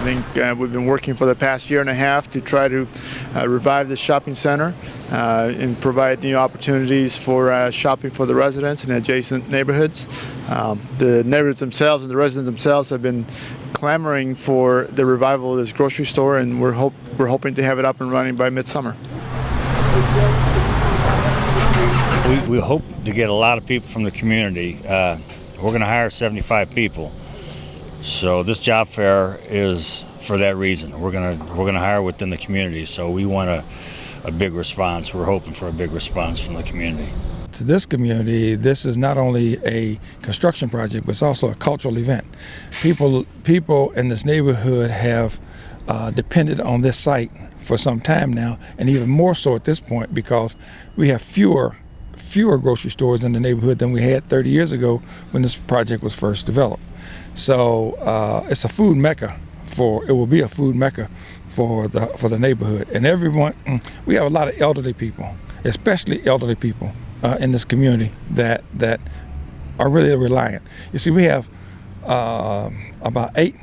think we've been working for the past year and a half to try to revive the shopping center and provide new opportunities for shopping for the residents in adjacent neighborhoods. The neighborhoods themselves and the residents themselves have been clamoring for the revival of this grocery store, and we're hoping to have it up and running by midsummer. We hope to get a lot of people from the community. We're going to hire 75 people. So this job fair is for that reason. We're going to hire within the community. So we want a big response. We're hoping for a big response from the community. To this community, this is not only a construction project, but it's also a cultural event. People in this neighborhood have depended on this site for some time now, and even more so at this point because we have fewer grocery stores in the neighborhood than we had 30 years ago when this project was first developed. So it's a food mecca. It will be a food mecca for the neighborhood, and everyone. We have a lot of elderly people, especially elderly people in this community that are really reliant. You see, we have about 8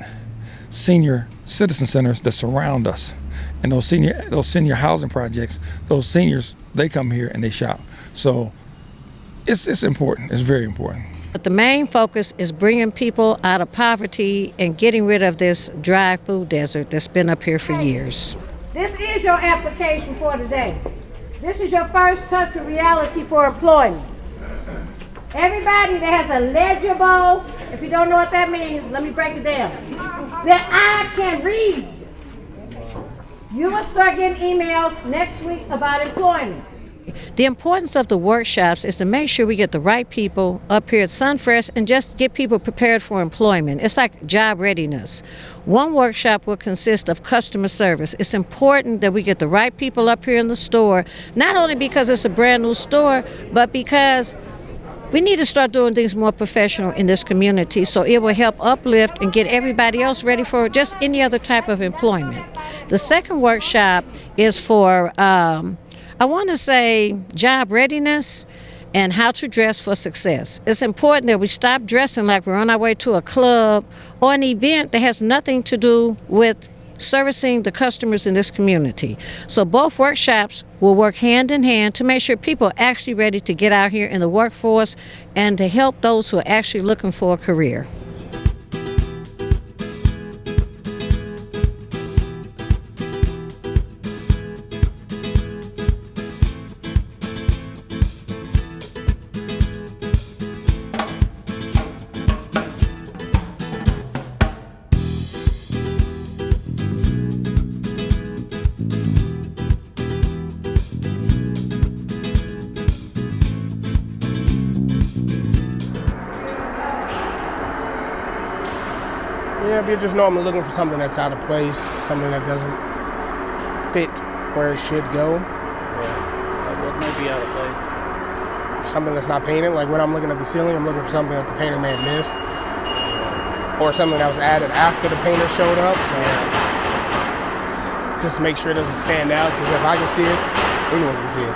senior citizen centers that surround us, and those senior housing projects. Those seniors, they come here and they shop. So it's important. It's very important. But the main focus is bringing people out of poverty and getting rid of this dry food desert that's been up here for years. This is your application for today. This is your first touch of reality for employment. Everybody that has a legible, if you don't know what that means, let me break it down. That I can read. You will start getting emails next week about employment. The importance of the workshops is to make sure we get the right people up here at Sunfresh and just get people prepared for employment. It's like job readiness. One workshop will consist of customer service. It's important that we get the right people up here in the store, not only because it's a brand new store, but because we need to start doing things more professional in this community, so it will help uplift and get everybody else ready for just any other type of employment. The second workshop is for I want to say job readiness and how to dress for success. It's important that we stop dressing like we're on our way to a club or an event that has nothing to do with servicing the customers in this community. So both workshops will work hand in hand to make sure people are actually ready to get out here in the workforce and to help those who are actually looking for a career. Yeah, if you're just normally looking for something that's out of place, something that doesn't fit where it should go. Yeah. Like what might be out of place? Something that's not painted. Like when I'm looking at the ceiling, I'm looking for something that the painter may have missed. Or something that was added after the painter showed up. So just to make sure it doesn't stand out, because if I can see it, anyone can see it.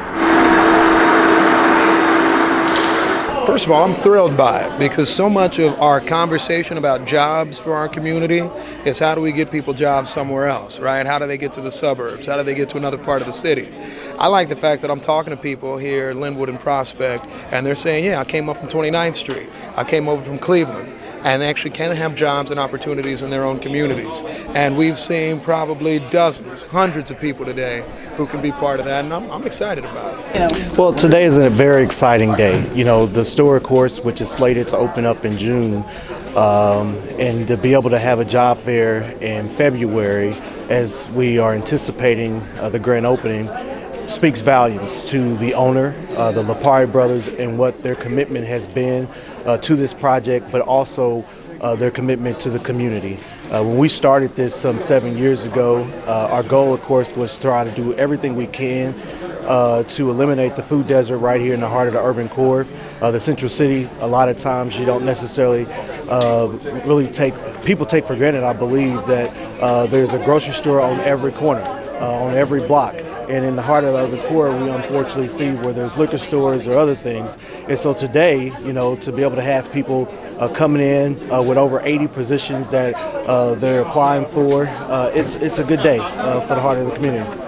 First of all, I'm thrilled by it because so much of our conversation about jobs for our community is how do we get people jobs somewhere else, right? How do they get to the suburbs? How do they get to another part of the city? I like the fact that I'm talking to people here in Linwood and Prospect, and they're saying, yeah, I came up from 29th Street. I came over from Cleveland. And they actually can have jobs and opportunities in their own communities. And we've seen probably dozens, hundreds of people today who can be part of that, and I'm excited about it. Well, today is a very exciting day. You know, the store, of course, which is slated to open up in June, and to be able to have a job fair in February as we are anticipating the grand opening speaks volumes to the owner, the Lipari brothers, and what their commitment has been to this project, but also their commitment to the community. When we started this some 7 years ago, our goal, of course, was to try to do everything we can to eliminate the food desert right here in the heart of the urban core. The central city, a lot of times you don't necessarily really people take for granted, I believe, that there's a grocery store on every corner, on every block. And in the heart of our report, we unfortunately see where there's liquor stores or other things. And so today, to be able to have people coming in with over 80 positions that they're applying for, it's a good day for the heart of the community.